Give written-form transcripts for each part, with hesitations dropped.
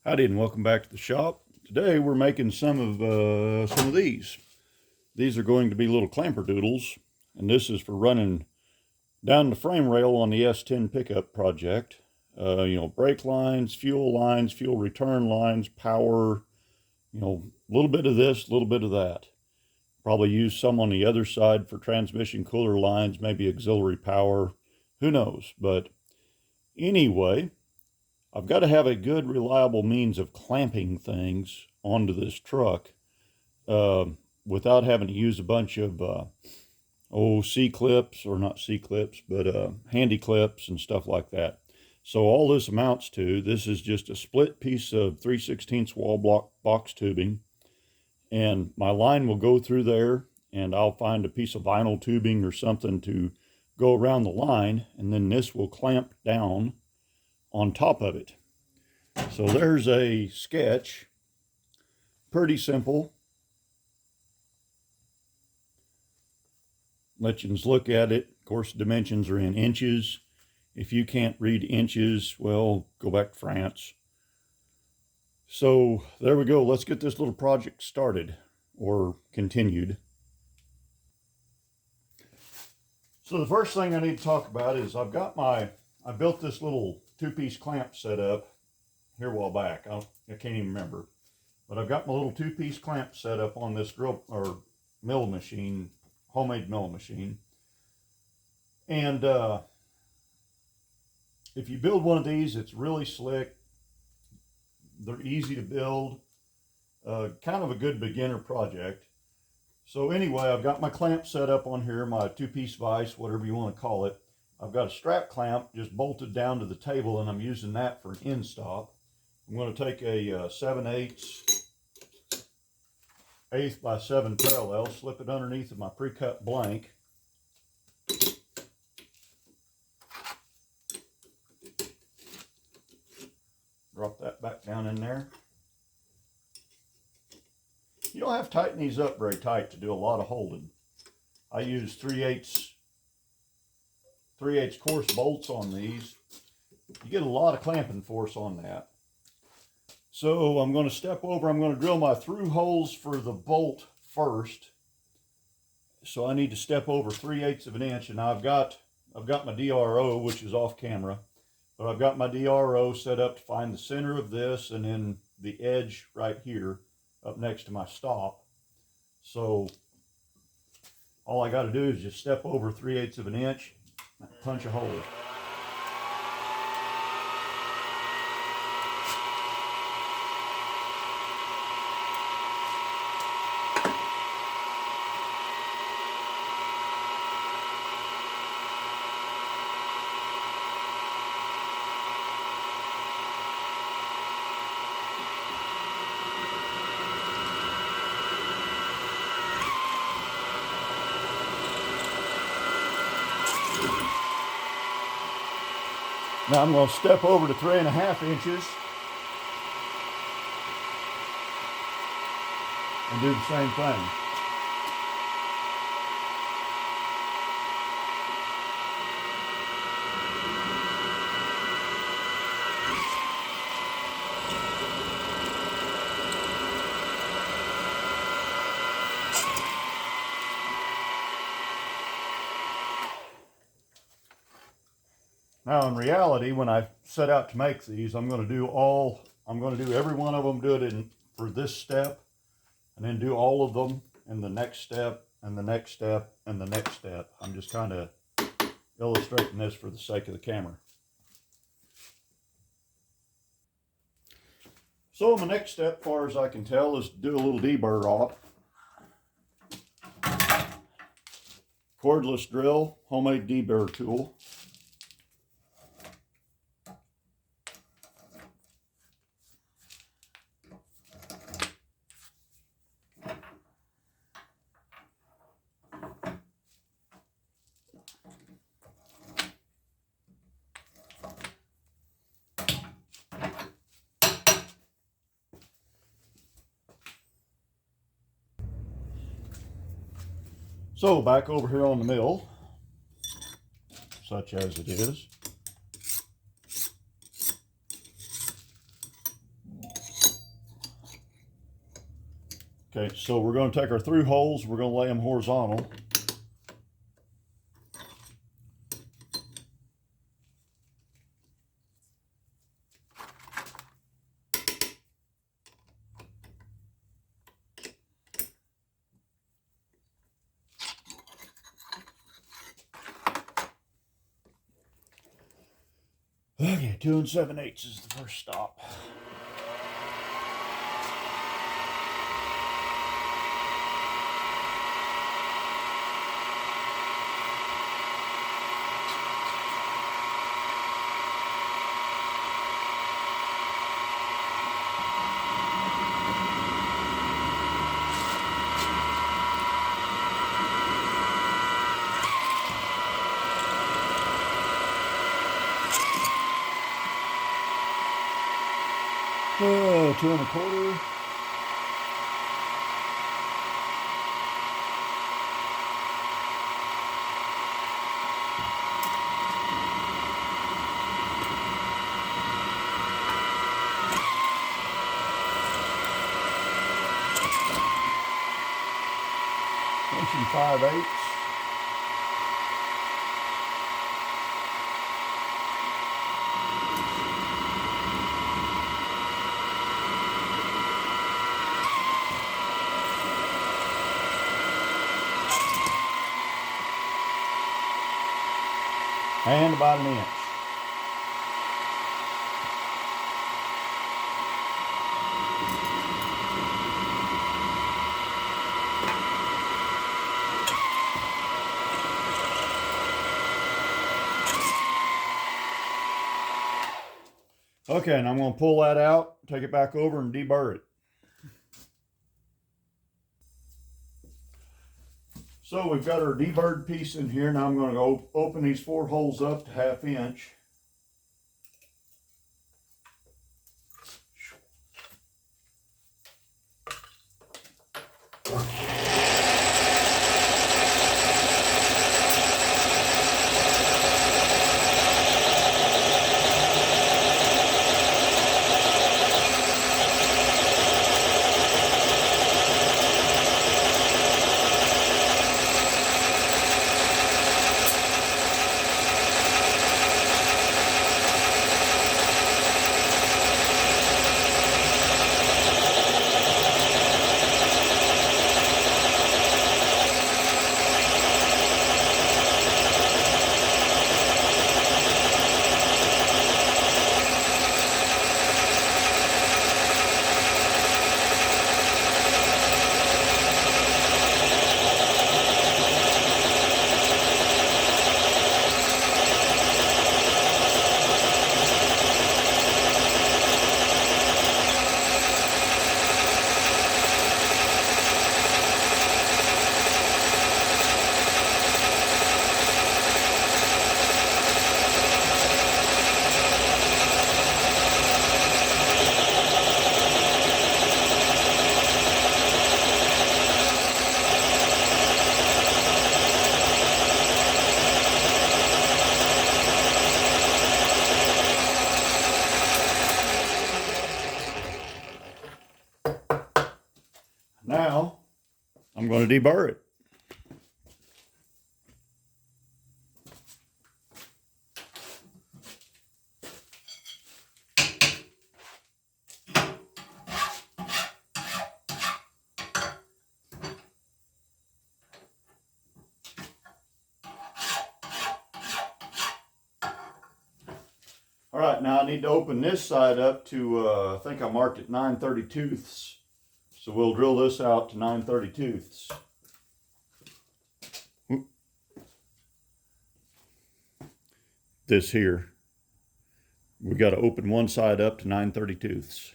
Howdy and welcome back to the shop. Today we're making some of these. These are going to be little clamper doodles, and this is for running down the frame rail on the S10 pickup project. Brake lines, fuel return lines, power, a little bit of this, a little bit of that. Probably use some on the other side for transmission cooler lines, maybe auxiliary power, who knows. But anyway, I've got to have a good, reliable means of clamping things onto this truck without having to use a bunch of C-clips, or not C-clips, but handy clips and stuff like that. So all this amounts to, this is just a split piece of 3/16 wall block box tubing, and my line will go through there, and I'll find a piece of vinyl tubing or something to go around the line, and then this will clamp down on top of it. So there's a sketch, pretty simple. Let you look at it. Of course, dimensions are in inches. If you can't read inches, well, go back to France. So there we go. Let's get this little project started, or continued. So the first thing I need to talk about is I built this little two-piece clamp set up here a while back. I can't even remember. But I've got my little two-piece clamp set up on this drill or mill machine, homemade mill machine. And if you build one of these, it's really slick. They're easy to build. Kind of a good beginner project. So anyway, I've got my clamp set up on here, my two-piece vise, whatever you want to call it. I've got a strap clamp just bolted down to the table, and I'm using that for an end stop. I'm going to take a 7/8 by 7 parallel, slip it underneath of my pre-cut blank. Drop that back down in there. You don't have to tighten these up very tight to do a lot of holding. I use 3/8 course bolts on these. You get a lot of clamping force on that. So I'm going to step over, I'm going to drill my through holes for the bolt first. So I need to step over 3/8 of an inch, and I've got my DRO, which is off camera, but I've got my DRO set up to find the center of this and then the edge right here up next to my stop. So all I got to do is just step over 3/8 of an inch, punch a hole. Now I'm going to step over to 3.5 inches and do the same thing. Now in reality, when I set out to make these, I'm going to do every one of them, do it for this step, and then do all of them in the next step, and the next step, and the next step. I'm just kind of illustrating this for the sake of the camera. So my next step, as far as I can tell, is to do a little deburr off. Cordless drill, homemade deburr tool. So back over here on the mill, such as it is, Okay, so we're going to take our through holes, we're going to lay them horizontal. Okay, 2 7/8 is the first stop. Oh, 2 1/4. Inch 5/8. And about an inch. Okay, and I'm going to pull that out, take it back over and deburr it. So we've got our deburred piece in here. Now I'm going to go open these 4 holes up to 1/2 inch. Now I'm going to deburr it. All right, now I need to open this side up to, I think I marked it 9/32. So we'll drill this out to 9/32. This here. We got to open one side up to 9/32.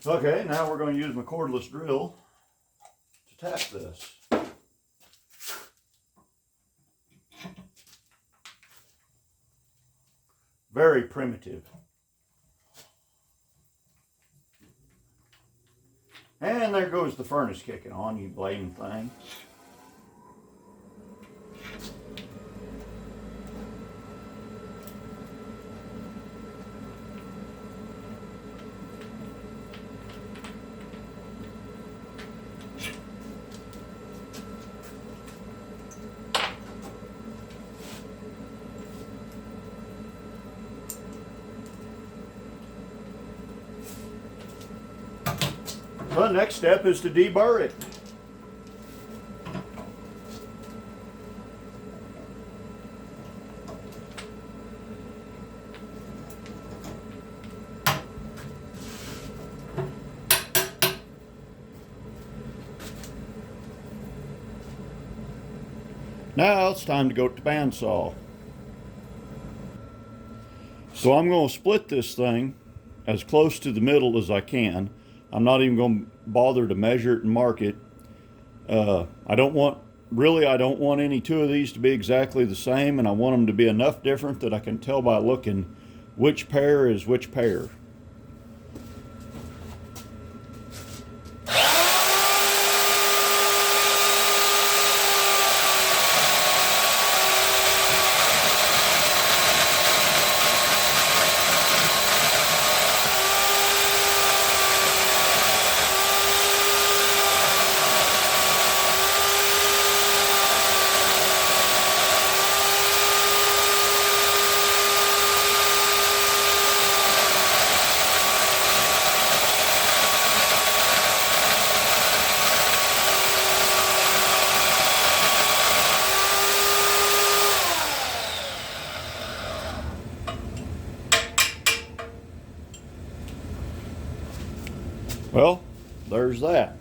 Okay, now we're going to use my cordless drill to tap this. Very primitive. And there goes the furnace kicking on, you blame thing. The next step is to deburr it. Now it's time to go to the bandsaw. So I'm going to split this thing as close to the middle as I can. I'm not even going to bother to measure it and mark it. I don't want any two of these to be exactly the same, and I want them to be enough different that I can tell by looking which pair is which pair. Well, there's that.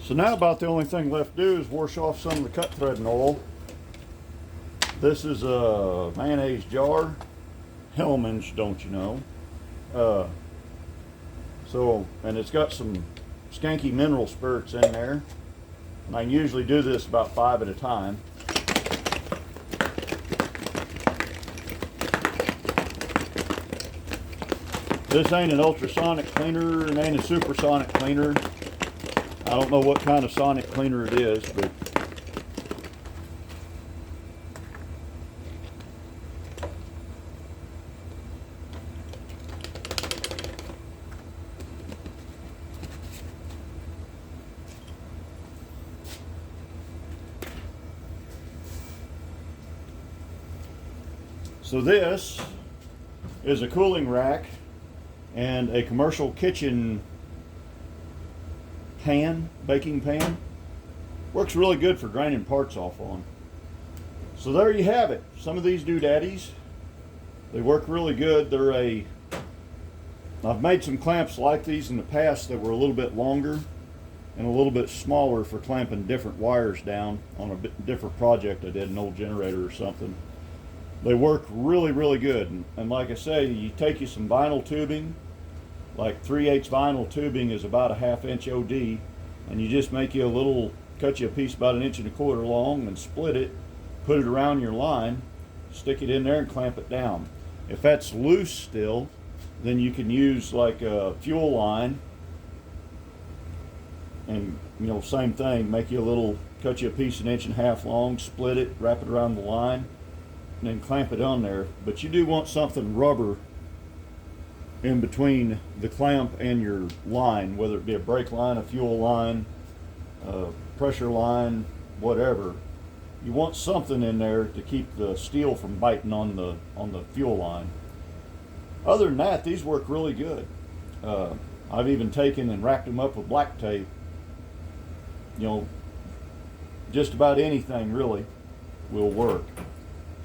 So now about the only thing left to do is wash off some of the cut threading oil. This is a mayonnaise jar, Hellman's, don't you know. And it's got some skanky mineral spirits in there. And I usually do this about 5 at a time. This ain't an ultrasonic cleaner, it ain't a supersonic cleaner. I don't know what kind of sonic cleaner it is, but so this is a cooling rack and a commercial kitchen pan, baking pan. Works really good for grinding parts off on. So there you have it. Some of these doodaddies, they work really good. I've made some clamps like these in the past that were a little bit longer and a little bit smaller for clamping different wires down on a different project I did, an old generator or something. They work really, really good. And like I say, you take you some vinyl tubing, like 3/8 vinyl tubing is about a 1/2 inch OD, and you just make you cut you a piece about 1 1/4 inches long and split it, put it around your line, stick it in there and clamp it down. If that's loose still, then you can use like a fuel line and, same thing, cut you a piece 1 1/2 inches long, split it, wrap it around the line, and then clamp it on there. But you do want something rubber in between the clamp and your line, whether it be a brake line, a fuel line, a pressure line, whatever. You want something in there to keep the steel from biting on the fuel line. Other than that, these work really good. I've even taken and wrapped them up with black tape. Just about anything really will work.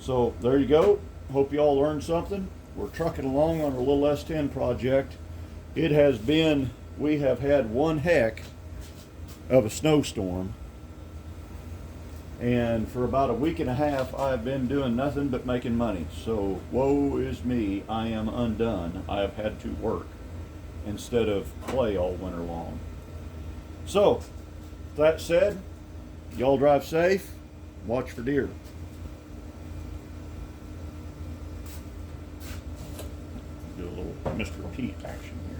So there you go. Hope you all learned something. We're trucking along on our little S10 project. We have had one heck of a snowstorm. And for about a week and a half, I've been doing nothing but making money. So woe is me, I am undone. I have had to work instead of play all winter long. So, that said, y'all drive safe, watch for deer. Do a little Mr. Pete action here.